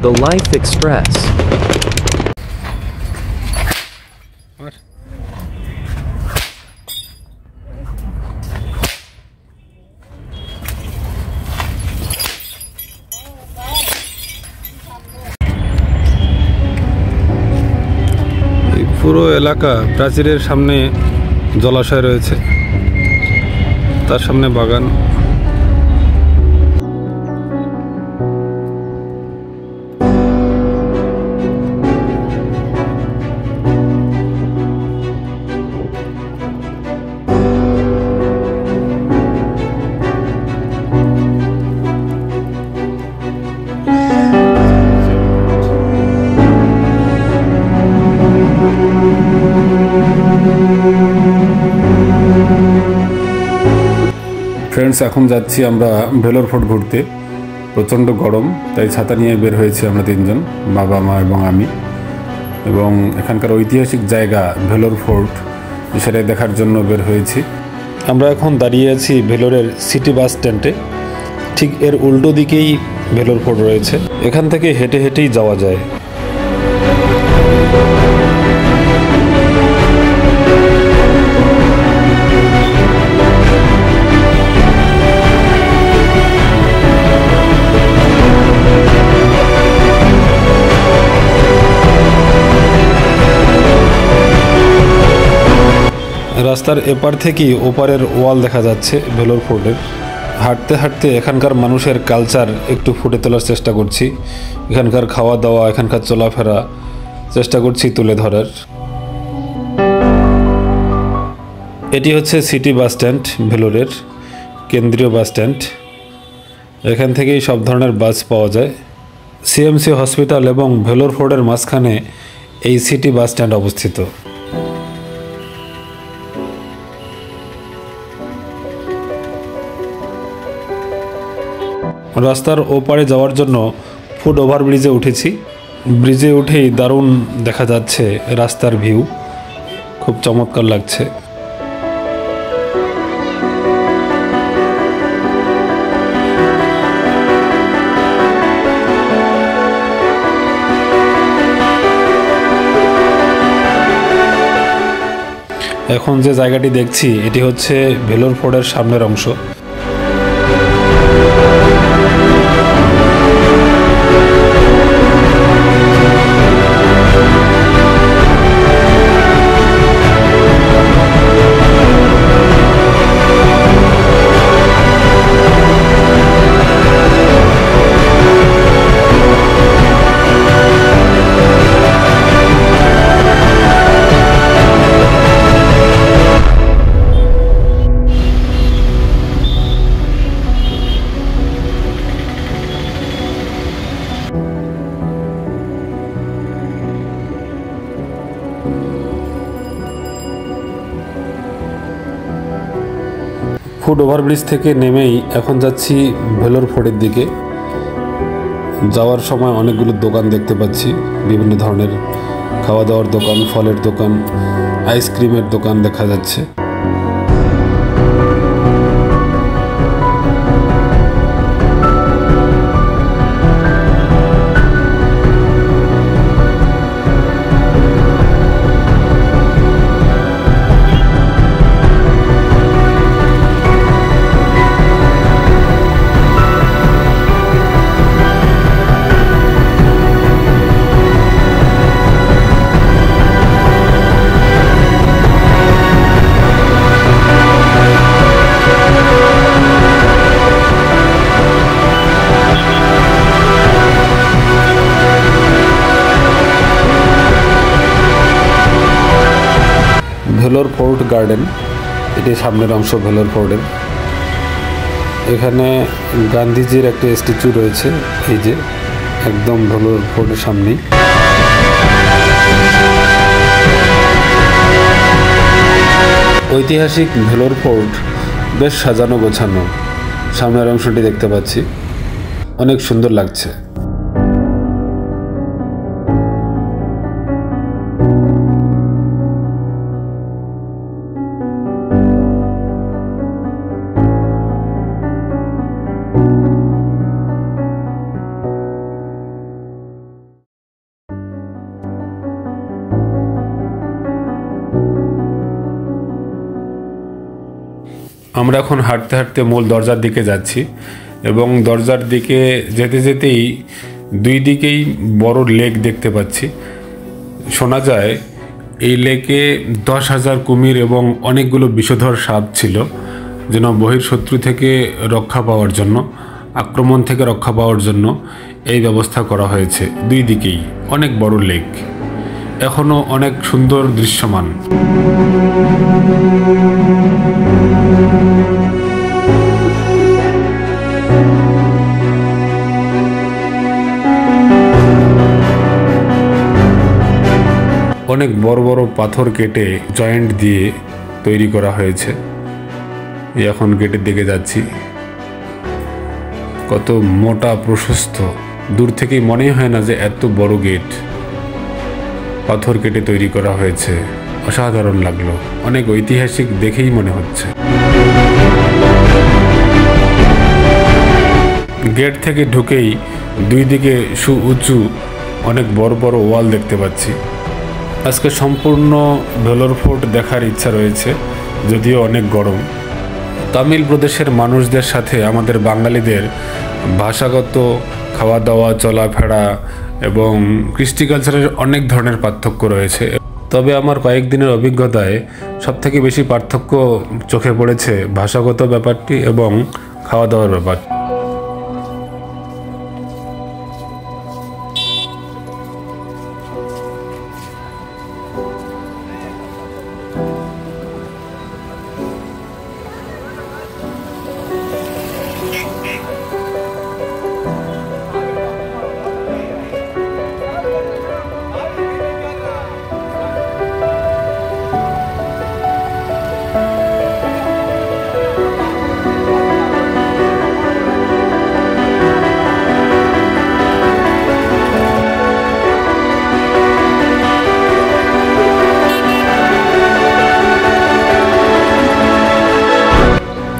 The Life Express. পুরো এলাকা প্রাচীরের সামনে জলাশয় রয়েছে, তার সামনে বাগান। ফ্রেন্ডস, এখন যাচ্ছি আমরা ভেলোর ফোর্ট ঘুরতে। প্রচণ্ড গরম, তাই ছাতা নিয়ে বের হয়েছি আমরা তিনজন, বাবা মা এবং আমি। এবং এখানকার ঐতিহাসিক জায়গা ভেলোর ফোর্ট সেটাই দেখার জন্য বের হয়েছি। আমরা এখন দাঁড়িয়ে আছি ভেলোরের সিটি বাস স্ট্যান্ডে। ঠিক এর উল্টো দিকেই ভেলোর ফোর্ট রয়েছে। এখান থেকে হেঁটে হেঁটেই যাওয়া যায়। রাস্তার এপার থেকেই ওপারের ওয়াল দেখা যাচ্ছে ভেলোর ফোর্টের। হাঁটতে হাঁটতে এখানকার মানুষের কালচার একটু ফুটে তোলার চেষ্টা করছি। এখানকার খাওয়া দাওয়া, এখানকার চলাফেরা চেষ্টা করছি তুলে ধরার। এটি হচ্ছে সিটি বাস স্ট্যান্ড, ভেলোরের কেন্দ্রীয় বাস স্ট্যান্ড। এখান থেকেই সব ধরনের বাস পাওয়া যায়। সিএমসি হসপিটাল এবং ভেলোর ফোর্টের মাঝখানে এই সিটি বাস স্ট্যান্ড অবস্থিত। রাস্তার ওপারে যাওয়ার জন্য ফুট ওভারব্রিজে উঠেছি। ব্রিজে উঠেই দারুণ দেখা যাচ্ছে রাস্তার ভিউ, খুব চমৎকার লাগছে। এখন যে জায়গাটি দেখছি এটি হচ্ছে ভেলোর ফোর্টের সামনের অংশ। ফুট ওভারব্রিজ থেকে নেমেই এখন যাচ্ছি ভেলোর ফোর্টের দিকে। যাওয়ার সময় অনেকগুলো দোকান দেখতে পাচ্ছি, বিভিন্ন ধরনের খাওয়া দাওয়ার দোকান, ফলের দোকান, আইসক্রিমের দোকান দেখা যাচ্ছে। ভেলোর ফোর্ট গার্ডেন, এটি সামনের অংশ ভেলোর ফোর্টের। এখানে গান্ধীজির একটা স্ট্যাচু রয়েছে, এই যে একদম ভেলোর ফোর্টের সামনেই। ঐতিহাসিক ভেলোর ফোর্ট বেশ সাজানো গোছানো। সামনের অংশটি দেখতে পাচ্ছি, অনেক সুন্দর লাগছে। আমরা এখন হাঁটতে হাঁটতে মূল দরজার দিকে যাচ্ছি এবং দরজার দিকে যেতে যেতেই দুই দিকেই বড় লেক দেখতে পাচ্ছি। শোনা যায় এই লেকে 10,000 কুমির এবং অনেকগুলো বিষধর সাপ ছিল, যেন বহির্শত্রু থেকে রক্ষা পাওয়ার জন্য, আক্রমণ থেকে রক্ষা পাওয়ার জন্য এই ব্যবস্থা করা হয়েছে। দুই দিকেই অনেক বড় লেক, এখনও অনেক সুন্দর দৃশ্যমান। অনেক বড় বড় পাথর কেটে জয়েন্ট দিয়ে তৈরি করা হয়েছে। এখন গেটের দিকে যাচ্ছি। কত মোটা প্রশস্ত, দূর থেকেই মনে হয় না যে এত বড় গেট। পাথর কেটে তৈরি করা হয়েছে, অসাধারণ লাগলো, অনেক ঐতিহাসিক দেখেই মনে হচ্ছে। গেট থেকে ঢুকেই দুই দিকে সুউঁচু অনেক বড় বড় ওয়াল দেখতে পাচ্ছি। আজকে সম্পূর্ণ ভেলোর ফোর্ট দেখার ইচ্ছা রয়েছে, যদিও অনেক গরম। তামিল প্রদেশের মানুষদের সাথে আমাদের বাঙালিদের ভাষাগত, খাওয়া দাওয়া, চলাফেরা এবং কৃষ্টি কালচারের অনেক ধরনের পার্থক্য রয়েছে। তবে আমার কয়েকদিনের অভিজ্ঞতায় সবথেকে বেশি পার্থক্য চোখে পড়েছে ভাষাগত ব্যাপারটি এবং খাওয়া দাওয়ার ব্যাপার।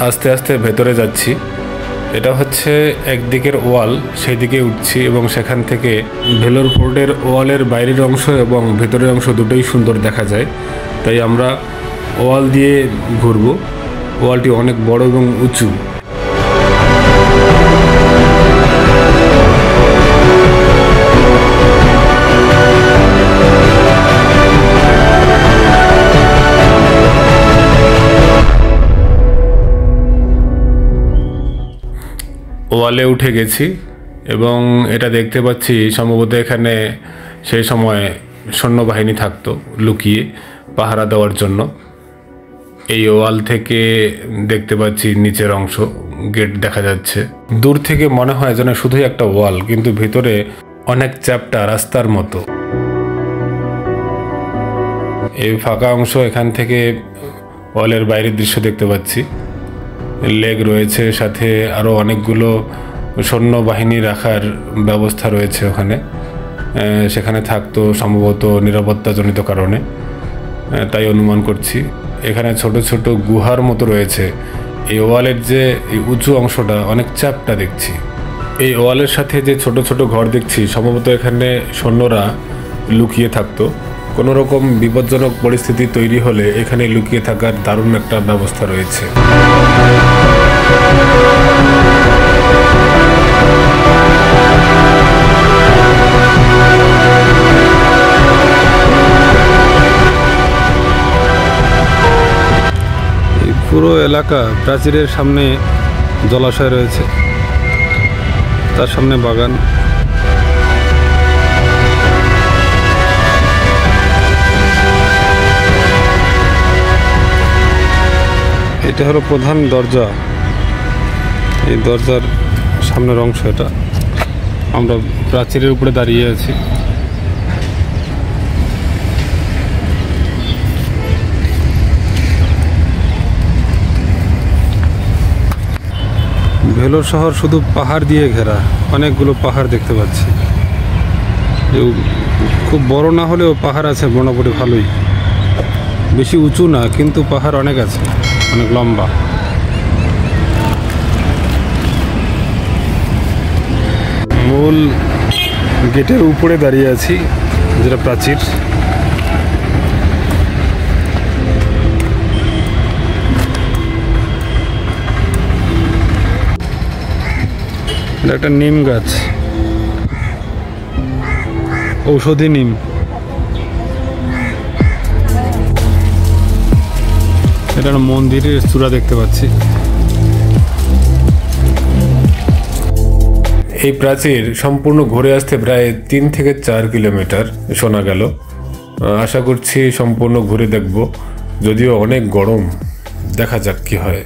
আস্তে আস্তে ভেতরে যাচ্ছি। এটা হচ্ছে একদিকের ওয়াল, সেই দিকে উঠছি এবং সেখান থেকে ভেলোর ফোর্টের ওয়ালের বাইরের অংশ এবং ভেতরের অংশ দুটোই সুন্দর দেখা যায়। তাই আমরা ওয়াল দিয়ে ঘুরব। ওয়ালটি অনেক বড় এবং উঁচু। ওয়ালে উঠে গেছি এবং এটা দেখতে পাচ্ছি সম্ভবত এখানে সেই সময় সৈন্যবাহিনী থাকতো লুকিয়ে পাহারা দেওয়ার জন্য। এই ওয়াল থেকে দেখতে পাচ্ছি নিচের অংশ, গেট দেখা যাচ্ছে। দূর থেকে মনে হয় যেন শুধুই একটা ওয়াল, কিন্তু ভিতরে অনেক চ্যাপ্টা রাস্তার মতো। এই ফাঁকা অংশ, এখান থেকে ওয়ালের বাইরের দৃশ্য দেখতে পাচ্ছি। লেক রয়েছে, সাথে আরও অনেকগুলো সৈন্যবাহিনী রাখার ব্যবস্থা রয়েছে ওখানে। সেখানে থাকতো সম্ভবত নিরাপত্তাজনিত কারণে, তাই অনুমান করছি। এখানে ছোট ছোট গুহার মতো রয়েছে। এই ওয়ালের যে উঁচু অংশটা অনেক চ্যাপ্টা দেখছি। এই ওয়ালের সাথে যে ছোট ছোট ঘর দেখছি, সম্ভবত এখানে সৈন্যরা লুকিয়ে থাকতো। কোনো রকম বিপজ্জনক পরিস্থিতি তৈরি হলে এখানে লুকিয়ে থাকার দারুণ একটা ব্যবস্থা রয়েছে। এই পুরো এলাকা প্রাচীরের সামনে জলাশয় রয়েছে, তার সামনে বাগান। এটা হলো প্রধান দরজা। এই দরজার সামনের অংশ এটা। আমরা প্রাচীরের উপরে দাঁড়িয়ে আছি। ভেলোর শহর শুধু পাহাড় দিয়ে ঘেরা, অনেকগুলো পাহাড় দেখতে পাচ্ছি। খুব বড় না হলেও পাহাড় আছে মোটামুটি ভালোই, বেশি উঁচু না, কিন্তু পাহাড় অনেক আছে, অনেক লম্বা। মূল গেটের উপরে দাঁড়িয়ে আছি, যেটা প্রাচীর। এটা একটা নিম গাছ, ঔষধি নিম। এটা মন্দিরের চূড়া দেখতে পাচ্ছি। এই প্রাচীর সম্পূর্ণ ঘুরে আসতে প্রায় 3 থেকে 4 কিলোমিটার শোনা গেল। আশা করছি সম্পূর্ণ ঘুরে দেখব, যদিও অনেক গরম, দেখা যাক কি হয়।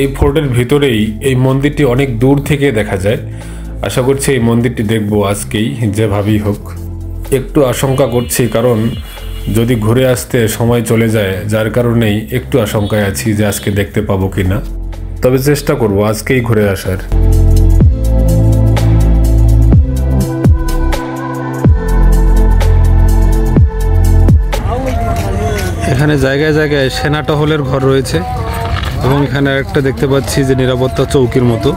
এই ফোর্টের ভিতরেই এই মন্দিরটি অনেক দূর থেকে দেখা যায়। আশা করছি এই মন্দিরটি দেখব আজকেই, যেভাবেই হোক। একটু আশঙ্কা করছি, কারণ যদি ঘুরে আসতে সময় চলে যায়, যার কারণেই একটু আশঙ্কায় আছি যে আজকে দেখতে পাবো কিনা। তবে চেষ্টা করব আজকেই ঘুরে আসার। এখানে জায়গায় জায়গায় সেনা টহলের ঘর রয়েছে এবং এখানে একটা দেখতে পাচ্ছি যে নিরাপত্তা চৌকির মতো,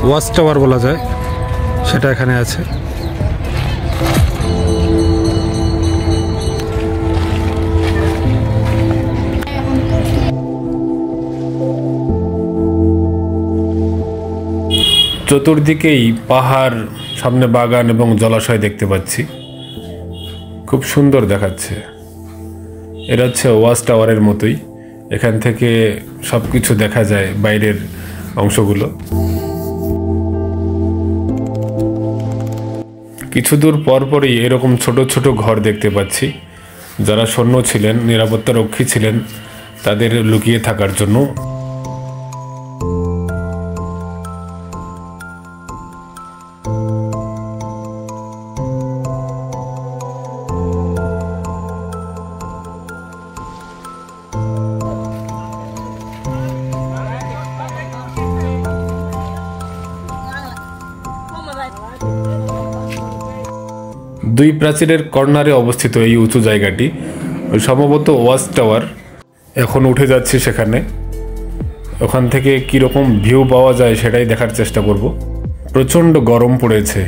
ওয়াচ টাওয়ার বলা যায়, সেটা এখানে আছে। চতুর্দিকেই পাহাড়, সামনে বাগান এবং জলাশয় দেখতে পাচ্ছি, খুব সুন্দর দেখাচ্ছে। এটা হচ্ছে ওয়াচ টাওয়ারের মতোই, এখান থেকে সব কিছু দেখা যায়, বাইরের অংশগুলো। কিছু দূর পরপরই এরকম ছোট ছোট ঘর দেখতে পাচ্ছি। যারা সৈন্য ছিলেন, নিরাপত্তা রক্ষী ছিলেন, তাদের লুকিয়ে থাকার জন্য। দুই প্রাচীরের কর্নারে অবস্থিত এই উঁচু জায়গাটি, সম্ভবত ওয়াচ টাওয়ার। এখন উঠে যাচ্ছি সেখানে, ওখান থেকে কীরকম ভিউ পাওয়া যায় সেটাই দেখার চেষ্টা করব। প্রচণ্ড গরম পড়েছে।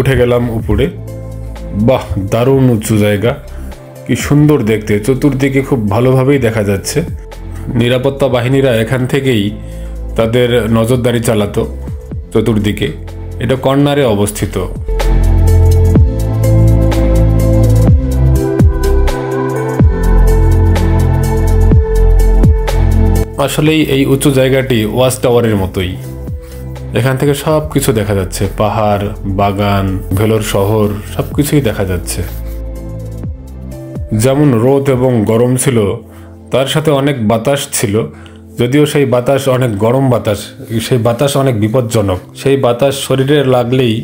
উঠে গেলাম উপরে। বাহ, দারুণ উঁচু জায়গা, কি সুন্দর দেখতে, চতুর্দিকে খুব ভালোভাবেই দেখা যাচ্ছে। নিরাপত্তা বাহিনীরা এখান থেকেই তাদের নজরদারি চালাতো চতুর্দিকে। এটা কর্নারে অবস্থিত। আসলেই এই উঁচু জায়গাটি ওয়াচ টাওয়ারের মতোই, এখান থেকে সব কিছু দেখা যাচ্ছে, পাহাড়, বাগান, ভেলোর শহর, সব কিছুই দেখা যাচ্ছে। যেমন রোদ এবং গরম ছিল, তার সাথে অনেক বাতাস ছিল, যদিও সেই বাতাস অনেক গরম বাতাস, সেই বাতাস অনেক বিপজ্জনক। সেই বাতাস শরীরে লাগলেই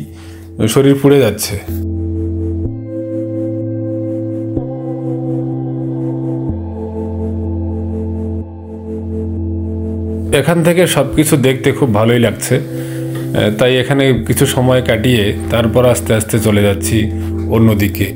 শরীর পুড়ে যাচ্ছে। এখান থেকে সব কিছু দেখতে খুব ভালোই লাগছে, তাই এখানে কিছু সময় কাটিয়ে তারপর আস্তে আস্তে চলে যাচ্ছি অন্যদিকে।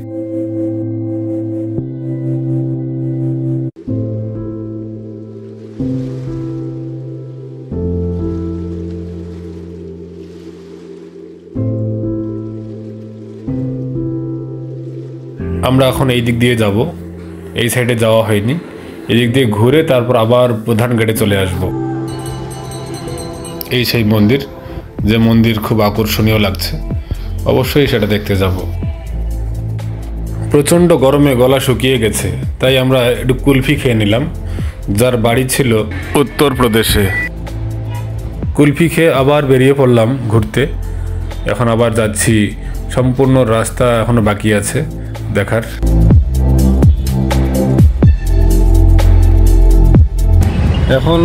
আমরা এখন এই দিক দিয়ে যাব, এই সাইডে যাওয়া হয়নি। এই দিক দিয়ে ঘুরে তারপর আবার প্রধান গেটে চলে আসব। এই সেই মন্দির, যে মন্দির খুব আকর্ষণীয় লাগছে, অবশ্যই সেটা দেখতে যাব। প্রচণ্ড গরমে গলা শুকিয়ে গেছে, তাই আমরা একটু কুলফি খেয়ে নিলাম। যার বাড়ি ছিল উত্তরপ্রদেশে। কুলফি খেয়ে আবার বেরিয়ে পড়লাম ঘুরতে। এখন আবার যাচ্ছি, সম্পূর্ণ রাস্তা এখনো বাকি আছে দেখার। এখন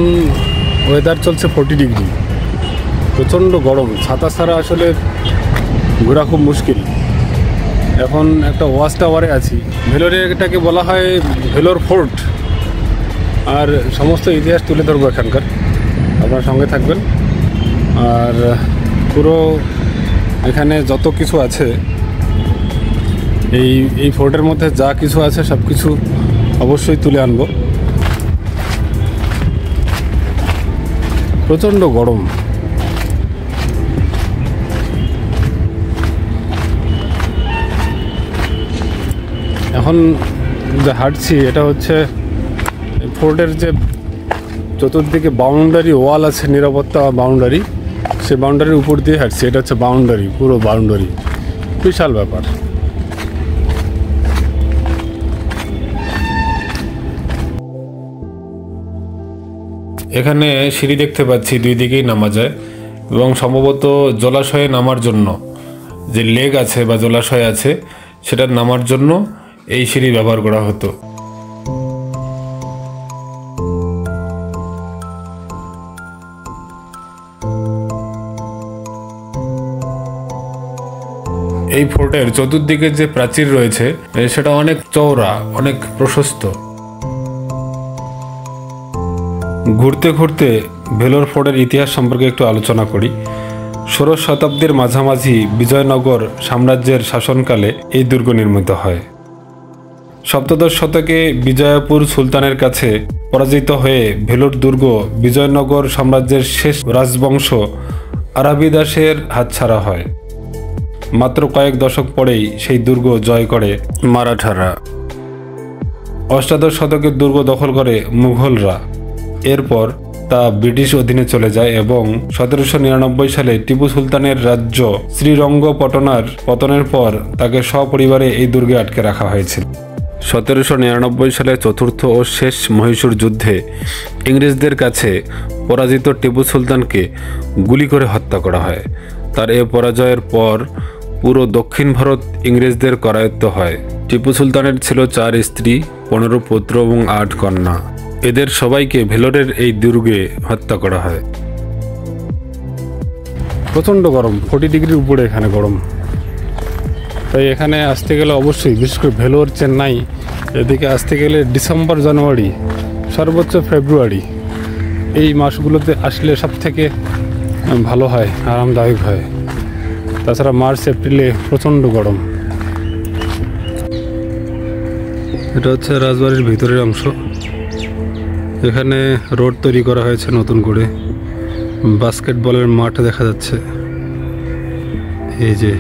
ওয়েদার চলছে 40 ডিগ্রি, প্রচণ্ড গরম, ছাতা ছাড়া আসলে ঘোরা খুব মুশকিল। এখন একটা ওয়াচ টাওয়ারে আছি। ভেলোরে এটাকে বলা হয় ভেলোর ফোর্ট, আর সমস্ত ইতিহাস তুলে ধরবো এখানকার, আপনার সঙ্গে থাকবেন। আর পুরো এখানে যত কিছু আছে, এই ফোর্টের মধ্যে যা কিছু আছে সব কিছু অবশ্যই তুলে আনবো। প্রচণ্ড গরম। এখন যে হাঁটছি এটা হচ্ছে ফোর্টের যে চতুর্দিকে বাউন্ডারি ওয়াল আছে, নিরাপত্তা বাউন্ডারি, সে বাউন্ডারির উপর দিয়ে হাঁটছি। এটা হচ্ছে বাউন্ডারি, পুরো বাউন্ডারি, বিশাল ব্যাপার। এখানে সিঁড়ি দেখতে পাচ্ছি, দুই দিকেই নামা যায় এবং সম্ভবত জলাশয়ে নামার জন্য যে লেক আছে বা জলাশয় আছে সেটার নামার জন্য এই সিঁড়ি ব্যবহার করা হতো। এই ফোর্টের চতুর্দিকে যে প্রাচীর রয়েছে সেটা অনেক চওড়া, অনেক প্রশস্ত। ঘুরতে ঘুরতে ভেলোর ফোর্টের ইতিহাস সম্পর্কে একটু আলোচনা করি। 16 শতাব্দীর মাঝামাঝি বিজয়নগর সাম্রাজ্যের শাসনকালে এই দুর্গ নির্মিত হয়। সপ্তদশ শতকে বিজয়পুর সুলতানের কাছে পরাজিত হয়ে ভেলোর দুর্গ বিজয়নগর সাম্রাজ্যের শেষ রাজবংশ আরাবিদাসের হাতছাড়া হয়। মাত্র কয়েক দশক পরেই সেই দুর্গ জয় করে মারাঠারা। অষ্টাদশ শতকের দুর্গ দখল করে মুঘলরা। এরপর তা ব্রিটিশ অধীনে চলে যায় এবং 1799 সালে টিপু সুলতানের রাজ্য শ্রীরঙ্গপটনার পতনের পর তাকে সপরিবারে এই দুর্গে আটকে রাখা হয়েছিল। 1799 সালে চতুর্থ ও শেষ মহীশূর যুদ্ধে ইংরেজদের কাছে পরাজিত টিপু সুলতানকে গুলি করে হত্যা করা হয়। তার এ পরাজয়ের পর পুরো দক্ষিণ ভারত ইংরেজদের করায়ত্ত হয়। টিপু সুলতানের ছিল 4 স্ত্রী, 15 পুত্র এবং 8 কন্যা। এদের সবাইকে ভেলোরের এই দুর্গে হত্যা করা হয়। প্রচণ্ড গরম, 40 ডিগ্রির উপরে এখানে গরম। তাই এখানে আসতে গেলে অবশ্যই, বিশেষ করে ভেলোর, চেন্নাই এদিকে আসতে গেলে ডিসেম্বর, জানুয়ারি, সর্বোচ্চ ফেব্রুয়ারি, এই মাসগুলোতে আসলে সব থেকে ভালো হয়, আরামদায়ক হয়। তাছাড়া মার্চ এপ্রিলে প্রচণ্ড গরম। এটা হচ্ছে রাজবাড়ির ভিতরের অংশ। এখানে রোড তৈরি করা হয়েছে নতুন করে। বাস্কেটবলের মাঠ দেখা যাচ্ছে। এই যে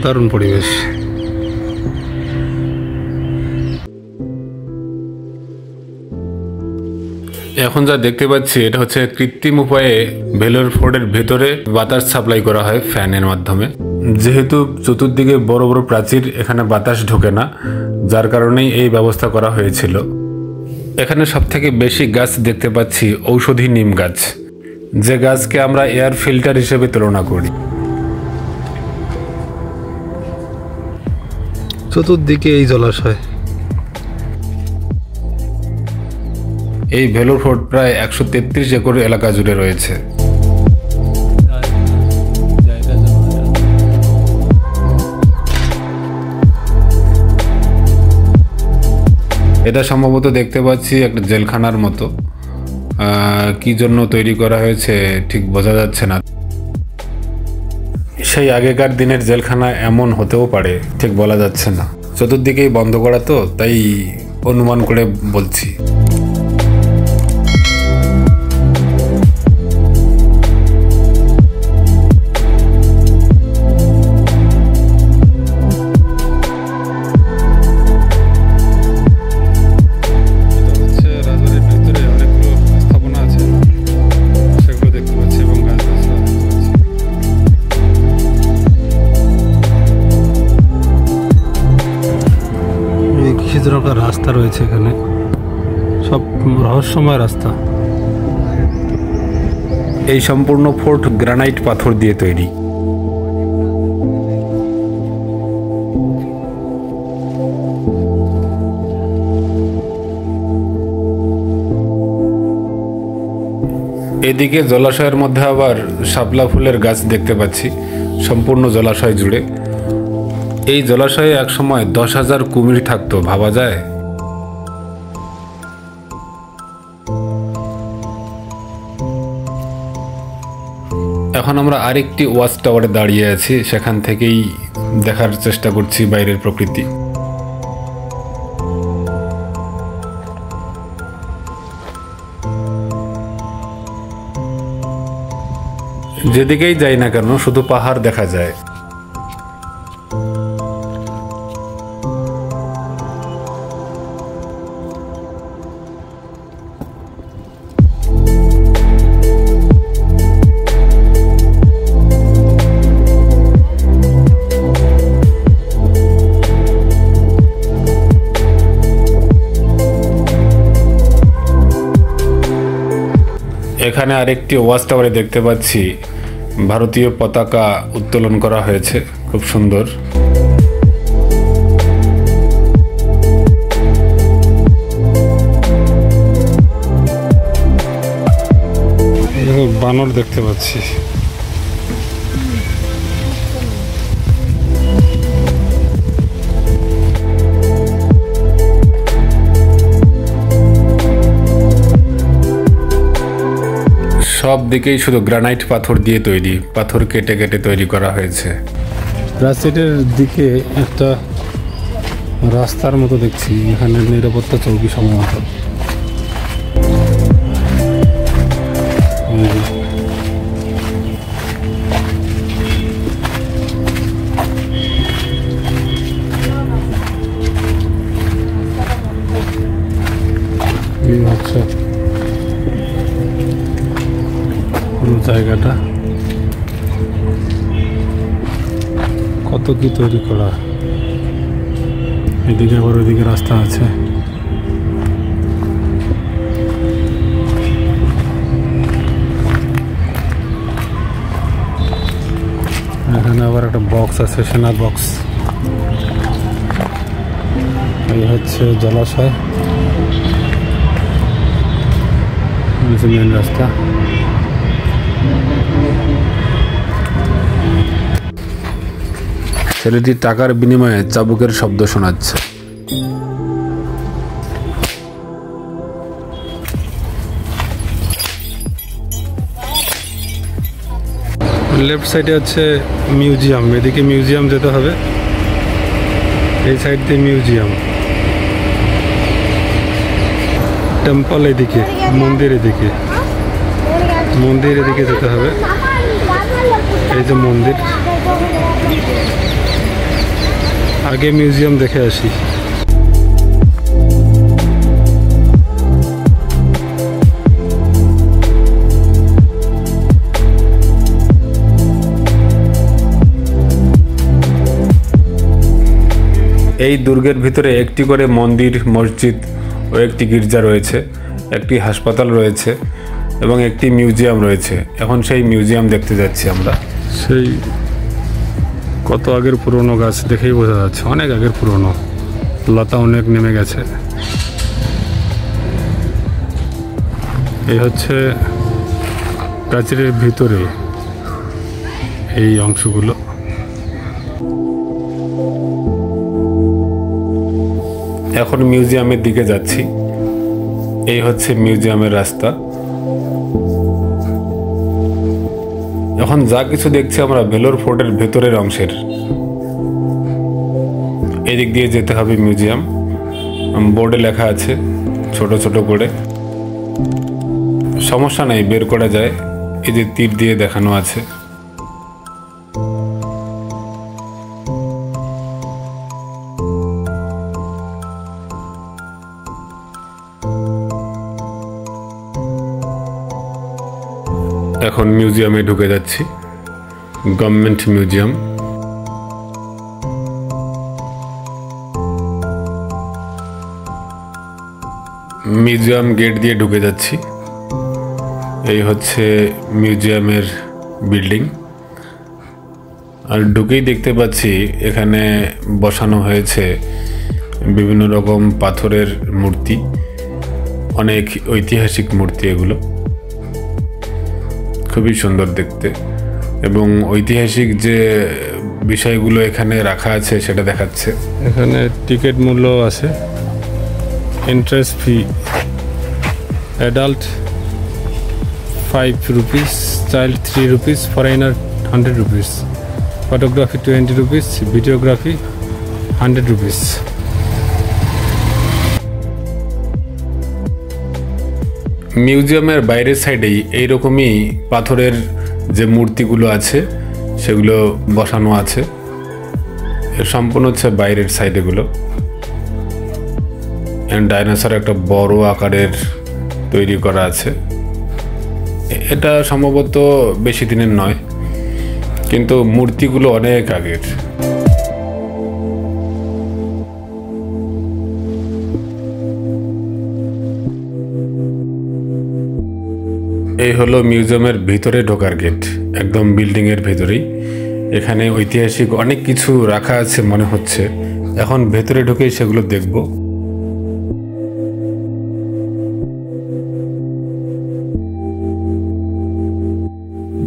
দারুণ পরিবেশ। এখন যা দেখতে পাচ্ছি এটা হচ্ছে কৃত্রিম উপায়ে ভেলোর ফোর্টের ভেতরে বাতাস সাপ্লাই করা হয় ফ্যানের মাধ্যমে। যেহেতু চতুর্দিকে বড় বড় প্রাচীর, এখানে বাতাস ঢোকে না, যার কারণেই এই ব্যবস্থা করা হয়েছিল। এখানে সবথেকে বেশি গাছ দেখতে পাচ্ছি ঔষধি নিম গাছ, যে গাছকে আমরা এয়ার ফিল্টার হিসেবে তুলনা করি। চতুর্দিকে এই জলাশয়। এই ভেলোর ফোর্ট প্রায় 133 একর এলাকা জুড়ে রয়েছে। এটা সম্ভবত দেখতে পাচ্ছি একটা জেলখানার মতো। কি জন্য তৈরি করা হয়েছে ঠিক বোঝা যাচ্ছে না। সেই আগেকার দিনের জেলখানা এমন হতেও পারে, ঠিক বলা যাচ্ছে না। চতুর্দিকেই বন্ধ করা তো, তাই অনুমান করে বলছি। রাস্তা রয়েছে এখানে, সব রহস্যময় রাস্তা। এই সম্পূর্ণ ফোর্ট গ্রানাইট পাথর দিয়ে তৈরি। এদিকে জলাশয়ের মধ্যে আবার শাপলা ফুলের গাছ দেখতে পাচ্ছি সম্পূর্ণ জলাশয় জুড়ে। এই জলাশয়ে একসময় 10,000 কুমির থাকতো, ভাবা যায়? এখন আমরা আরেকটি ওয়াচ টাওয়ারে দাঁড়িয়ে আছি, সেখান থেকেই দেখার চেষ্টা করছি বাইরের প্রকৃতি। যেদিকেই যাই না কেন শুধু পাহাড় দেখা যায়। এখানে আরেকটি ওয়াচ টাওয়ারে দেখতে পাচ্ছি ভারতীয় পতাকা উত্তোলন করা হয়েছে, খুব সুন্দর। বানর দেখতে পাচ্ছি। সব দিকেই শুধু গ্রানাইট পাথর দিয়ে তৈরি, পাথর কেটে কেটে তৈরি করা হয়েছে। রাস্তাটির দিকে একটা রাস্তার মতো দেখছি, এখানে নিরাপত্তা চৌকি সম্ভবত। আচ্ছা, জায়গাটা কত কি তৈরি করা। এদিকে আবার ওইদিকে রাস্তা আছে। এখানে আবার একটা বক্স আছে, সেনা বক্স। এই হচ্ছে জলাশয়, মেন রাস্তা। ছেলেটি টাকার বিনিময়ে চাবুকের শব্দ শোনাচ্ছে। লেফট সাইডে হচ্ছে মিউজিয়াম, এদিকে মিউজিয়াম যেতে হবে, এই সাইড দিয়ে মিউজিয়াম। টেম্পল এদিকে, মন্দির এদিকে, মন্দির এদিকে যেতে হবে। এই যে মন্দির, আগে মিউজিয়াম দেখে আসি। এই দুর্গের ভিতরে একটি করে মন্দির, মসজিদ ও একটি গির্জা রয়েছে, একটি হাসপাতাল রয়েছে এবং একটি মিউজিয়াম রয়েছে। এখন সেই মিউজিয়াম দেখতে যাচ্ছি আমরা। সেই কত আগের পুরনো গাছ দেখেই বোঝা যাচ্ছে, অনেক আগের পুরনো, লতা অনেক নেমে গেছে। এই হচ্ছে প্রাচীরের ভিতরে এই অংশগুলো। এখন মিউজিয়ামের দিকে যাচ্ছি। এই হচ্ছে মিউজিয়ামের রাস্তা। এখন যা কিছু দেখছি আমরা ভেলোর ফোর্টের ভেতরের অংশের। এদিক দিয়ে যেতে হবে মিউজিয়াম, বোর্ডে লেখা আছে ছোট ছোট করে। সমস্যা নাই, বের করা যায়। এই যে তীর দিয়ে দেখানো আছে। এখন মিউজিয়ামে ঢুকে যাচ্ছি, গভর্নমেন্ট মিউজিয়াম। মিউজিয়াম গেট দিয়ে ঢুকে যাচ্ছি। এই হচ্ছে মিউজিয়ামের বিল্ডিং। আর ঢুকেই দেখতে পাচ্ছি এখানে বসানো হয়েছে বিভিন্ন রকম পাথরের মূর্তি, অনেক ঐতিহাসিক মূর্তি। এগুলো খুবই সুন্দর দেখতে এবং ঐতিহাসিক যে বিষয়গুলো এখানে রাখা আছে সেটা দেখাচ্ছে। এখানে টিকিট মূল্য আছে, entrance fee adult 5 rupees, child 3 rupees, foreigner 100 rupees, photography 20 rupees, videography 100 rupees. মিউজিয়ামের বাইরের সাইডেই এইরকমই পাথরের যে মূর্তিগুলো আছে সেগুলো বসানো আছে। এর সম্পূর্ণ হচ্ছে বাইরের সাইডেগুলো। ডাইনোসর একটা বড় আকারের তৈরি করা আছে। এটা সম্ভবত বেশি দিনের নয়, কিন্তু মূর্তিগুলো অনেক আগের। এই হলো মিউজিয়ামের ভিতরে ঢোকার গেট, একদম বিল্ডিংয়ের ভেতরেই। এখানে ঐতিহাসিক অনেক কিছু রাখা আছে মনে হচ্ছে। এখন ভেতরে ঢুকেই সেগুলো দেখব।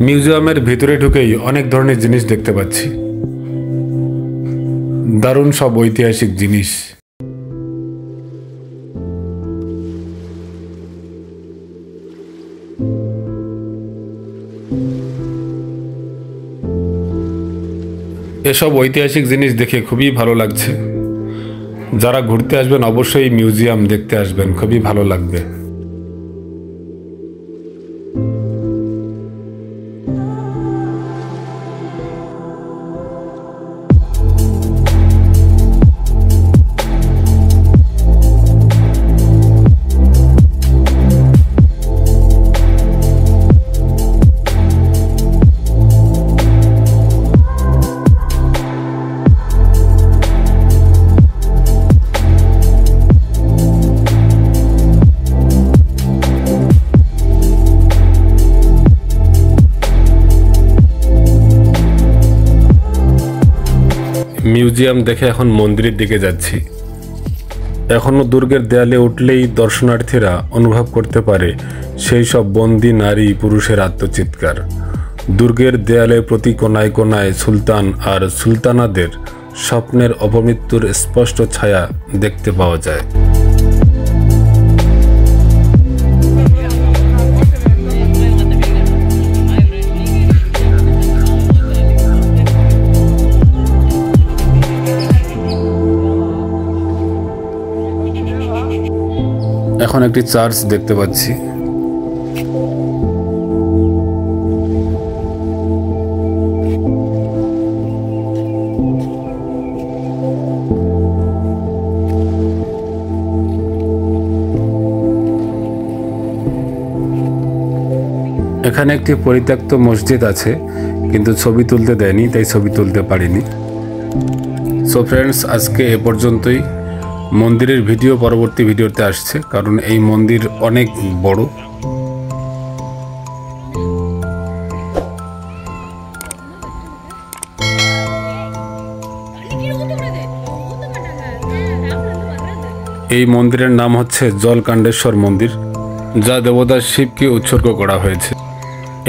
মিউজিয়ামের ভিতরে ঢুকেই অনেক ধরনের জিনিস দেখতে পাচ্ছি, দারুণ সব ঐতিহাসিক জিনিস। এসব ঐতিহাসিক জিনিস দেখে খুবই ভালো লাগছে। যারা ঘুরতে আসবেন অবশ্যই মিউজিয়াম দেখতে আসবেন, খুবই ভালো লাগবে। মিউজিয়াম দেখে এখন মন্দিরের দিকে যাচ্ছি। এখনও দুর্গের দেয়ালে উঠলেই দর্শনার্থীরা অনুভব করতে পারে সেই সব বন্দী নারী পুরুষের আত্মচিৎকার। দুর্গের দেয়ালে প্রতি কোনায় কোনায় সুলতান আর সুলতানাদের স্বপ্নের অপমৃত্যুর স্পষ্ট ছায়া দেখতে পাওয়া যায়। এখন একটি চার্চ দেখতে পাচ্ছি। এখানে একটি পরিত্যক্ত মসজিদ আছে, কিন্তু ছবি তুলতে দেয়নি, তাই ছবি তুলতে পারিনি। সো ফ্রেন্ডস, আজকে এ পর্যন্তই। মন্দিরের ভিডিও পরবর্তী ভিডিওতে আসছে, কারণ এই মন্দির অনেক বড়। এই মন্দিরের নাম হচ্ছে জলকাণ্ডেশ্বর মন্দির, যা দেবতা শিবকে উৎসর্গ করা হয়েছে।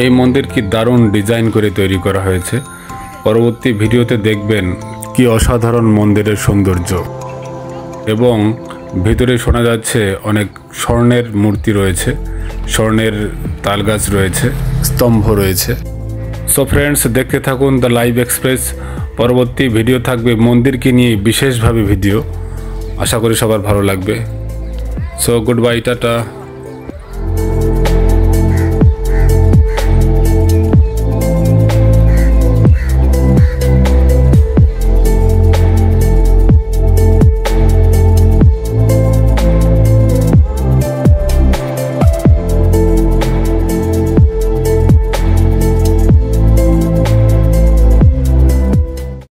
এই মন্দির কি দারুণ ডিজাইন করে তৈরি করা হয়েছে। পরবর্তী ভিডিওতে দেখবেন কি অসাধারণ মন্দিরের সৌন্দর্য। এবং ভিতরে শোনা যাচ্ছে অনেক স্বর্ণের মূর্তি রয়েছে, স্বর্ণের তালগাছ রয়েছে, স্তম্ভ রয়েছে। সো ফ্রেন্ডস, দেখতে থাকুন দ্য লাইভ এক্সপ্রেস। পরবর্তী ভিডিও থাকবে মন্দিরকে নিয়ে বিশেষভাবে ভিডিও। আশা করি সবার ভালো লাগবে। So good bye, tata.